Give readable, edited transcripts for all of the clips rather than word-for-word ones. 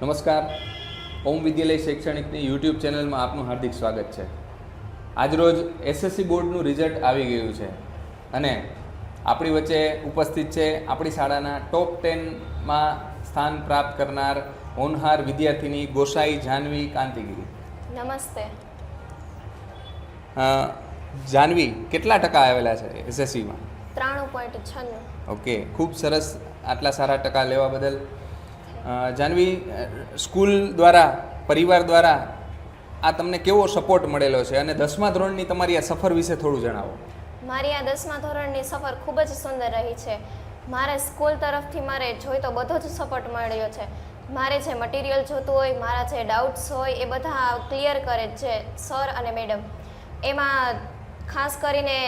નમસ્કાર. ઓમ વિદ્યાલય શૈક્ષણિકની યુટ્યુબ ચેનલમાં આપનું હાર્દિક સ્વાગત છે. આજરોજ એસએસસી બોર્ડનું રિઝલ્ટ આવી ગયું છે અને આપણી વચ્ચે ઉપસ્થિત છે આપણી શાળાના ટોપ 10માં સ્થાન પ્રાપ્ત કરનાર હોનહાર વિદ્યાર્થીની ગોસાઈ જાનવી કાંતિગીરી. નમસ્તે. જાનવી, કેટલા ટકા આવેલા છે એસએસસીમાં? 93.96. ઓકે, ખૂબ સરસ. આટલા સારા ટકા લેવા બદલ જાનવી, સ્કૂલ દ્વારા, પરિવાર દ્વારા આ તમને કેવો સપોર્ટ મળેલો છે અને 10મા ધોરણની તમારી આ સફર વિશે થોડું જણાવો. મારી આ 10મા ધોરણની સફર ખૂબ જ સુંદર રહી છે. મારે સ્કૂલ તરફથી મારે જોઈતો બધો જ સપોર્ટ મળ્યો છે. મારે જે મટીરિયલ જોતું હોય, મારા જે ડાઉટ્સ હોય એ બધા ક્લિયર કરે છે સર અને મેડમ. એમાં ખાસ કરીને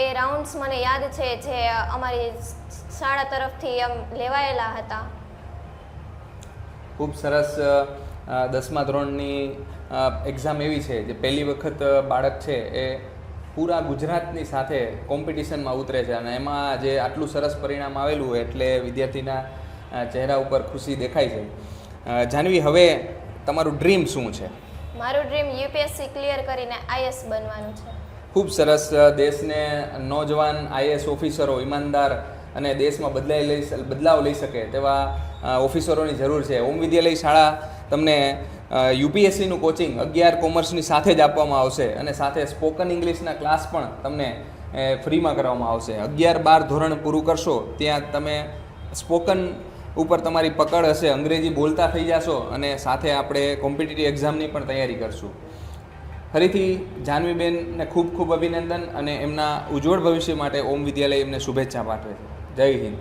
એ રાઉન્ડ્સ મને યાદ છે જે અમારી શાળા તરફથી લેવાયેલા હતા. ખૂબ સરસ. 10મા ધોરણની એક્ઝામ એવી છે જે પહેલી વખત બાળક છે એ પૂરા ગુજરાતની સાથે કોમ્પિટિશનમાં ઉતરે છે અને એમાં જે આટલું સરસ પરિણામ આવેલું હોય એટલે વિદ્યાર્થીના ચહેરા ઉપર ખુશી દેખાય છે. જાનવી, હવે તમારું ડ્રીમ શું છે? મારું ડ્રીમ યુપીએસસી ક્લિયર કરીને આઈએસ બનવાનું છે. ખૂબ સરસ. દેશને નોજવાન આઈએસ ઓફિસરો, ઈમાનદાર અને દેશમાં બદલાવ લઈ શકે તેવા ઓફિસરોની જરૂર છે. ઓમ વિદ્યાલય શાળા તમને યુપીએસસીનું કોચિંગ 11 કોમર્સની સાથે જ આપવામાં આવશે અને સાથે સ્પોકન ઇંગ્લિશના ક્લાસ પણ તમને ફ્રીમાં કરવામાં આવશે. 11-12 ધોરણ પૂરું કરશો ત્યાં તમે સ્પોકન ઉપર તમારી પકડ હશે, અંગ્રેજી બોલતા થઈ જશો અને સાથે આપણે કોમ્પિટિટિવ એક્ઝામની પણ તૈયારી કરશું. ફરીથી જાનવીબેનને ખૂબ ખૂબ અભિનંદન અને એમના ઉજ્જવળ ભવિષ્ય માટે ઓમ વિદ્યાલય એમને શુભેચ્છા પાઠવે છે. જય હિન્દ.